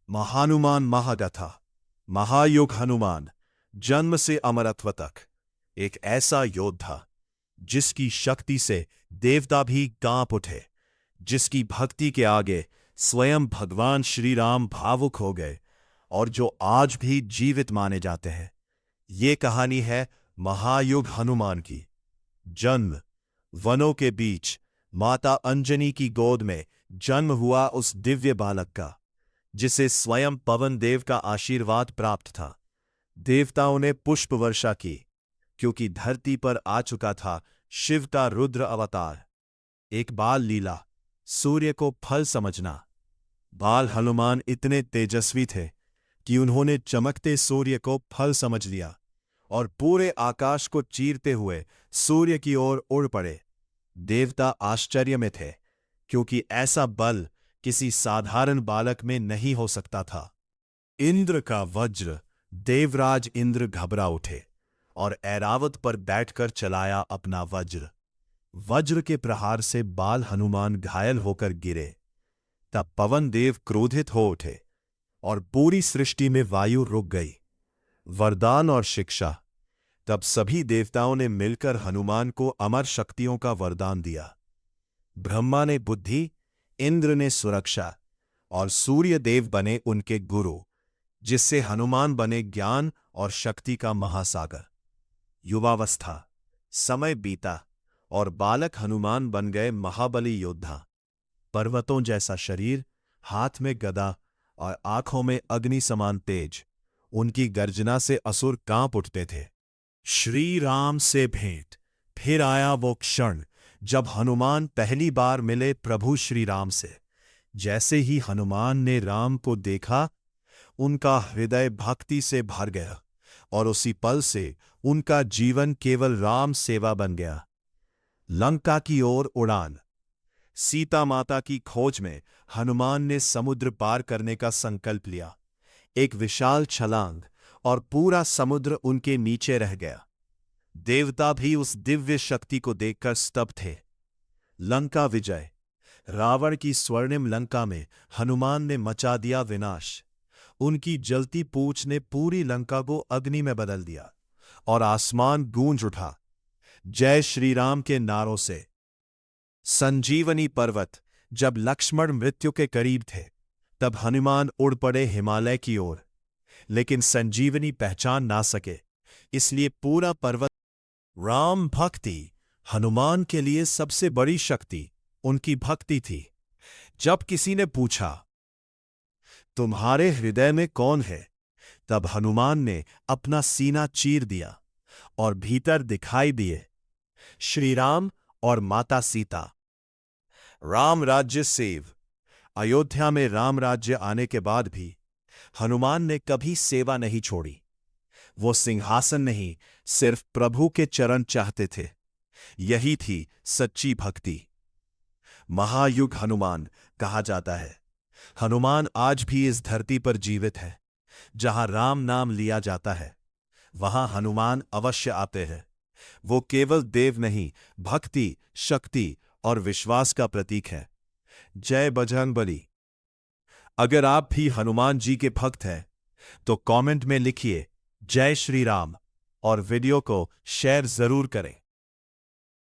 महानुमान महागाथा, महायुग हनुमान, जन्म से अमरत्व तक एक ऐसा योद्धा जिसकी शक्ति से देवता भी कांप उठे, जिसकी भक्ति के आगे स्वयं भगवान श्री राम भावुक हो गए और जो आज भी जीवित माने जाते हैं। ये कहानी है महायुग हनुमान की। जन्म वनों के बीच माता अंजनी की गोद में जन्म हुआ उस दिव्य बालक का, जिसे स्वयं पवन देव का आशीर्वाद प्राप्त था। देवताओं ने पुष्प वर्षा की, क्योंकि धरती पर आ चुका था शिव का रुद्र अवतार। एक बाल लीला, सूर्य को फल समझना। बाल हनुमान इतने तेजस्वी थे कि उन्होंने चमकते सूर्य को फल समझ लिया और पूरे आकाश को चीरते हुए सूर्य की ओर उड़ पड़े। देवता आश्चर्य में थे, क्योंकि ऐसा बल किसी साधारण बालक में नहीं हो सकता था। इंद्र का वज्र, देवराज इंद्र घबरा उठे और ऐरावत पर बैठकर चलाया अपना वज्र। वज्र के प्रहार से बाल हनुमान घायल होकर गिरे। तब पवन देव क्रोधित हो उठे और पूरी सृष्टि में वायु रुक गई। वरदान और शिक्षा। तब सभी देवताओं ने मिलकर हनुमान को अमर शक्तियों का वरदान दिया। ब्रह्मा ने बुद्धि, इंद्र ने सुरक्षा और सूर्य देव बने उनके गुरु, जिससे हनुमान बने ज्ञान और शक्ति का महासागर। युवावस्था, समय बीता और बालक हनुमान बन गए महाबली योद्धा। पर्वतों जैसा शरीर, हाथ में गदा और आंखों में अग्नि समान तेज। उनकी गर्जना से असुर कांप उठते थे। श्री राम से भेंट। फिर आया वो क्षण जब हनुमान पहली बार मिले प्रभु श्री राम से। जैसे ही हनुमान ने राम को देखा, उनका हृदय भक्ति से भर गया और उसी पल से उनका जीवन केवल राम सेवा बन गया। लंका की ओर उड़ान। सीता माता की खोज में हनुमान ने समुद्र पार करने का संकल्प लिया। एक विशाल छलांग और पूरा समुद्र उनके नीचे रह गया। देवता भी उस दिव्य शक्ति को देखकर स्तब्ध थे। लंका विजय। रावण की स्वर्णिम लंका में हनुमान ने मचा दिया विनाश। उनकी जलती पूंछ ने पूरी लंका को अग्नि में बदल दिया और आसमान गूंज उठा जय श्री राम के नारों से। संजीवनी पर्वत। जब लक्ष्मण मृत्यु के करीब थे, तब हनुमान उड़ पड़े हिमालय की ओर, लेकिन संजीवनी पहचान ना सके, इसलिए पूरा पर्वत। राम भक्ति। हनुमान के लिए सबसे बड़ी शक्ति उनकी भक्ति थी। जब किसी ने पूछा, तुम्हारे हृदय में कौन है, तब हनुमान ने अपना सीना चीर दिया और भीतर दिखाई दिए श्री राम और माता सीता। राम राज्य सेव। अयोध्या में राम राज्य आने के बाद भी हनुमान ने कभी सेवा नहीं छोड़ी। वो सिंहासन नहीं, सिर्फ प्रभु के चरण चाहते थे। यही थी सच्ची भक्ति। महायुग हनुमान कहा जाता है। हनुमान आज भी इस धरती पर जीवित है। जहां राम नाम लिया जाता है, वहां हनुमान अवश्य आते हैं। वो केवल देव नहीं, भक्ति, शक्ति और विश्वास का प्रतीक है। जय बजरंगबली। अगर आप भी हनुमान जी के भक्त हैं, तो कमेंट में लिखिए जय श्री राम और वीडियो को शेयर जरूर करें।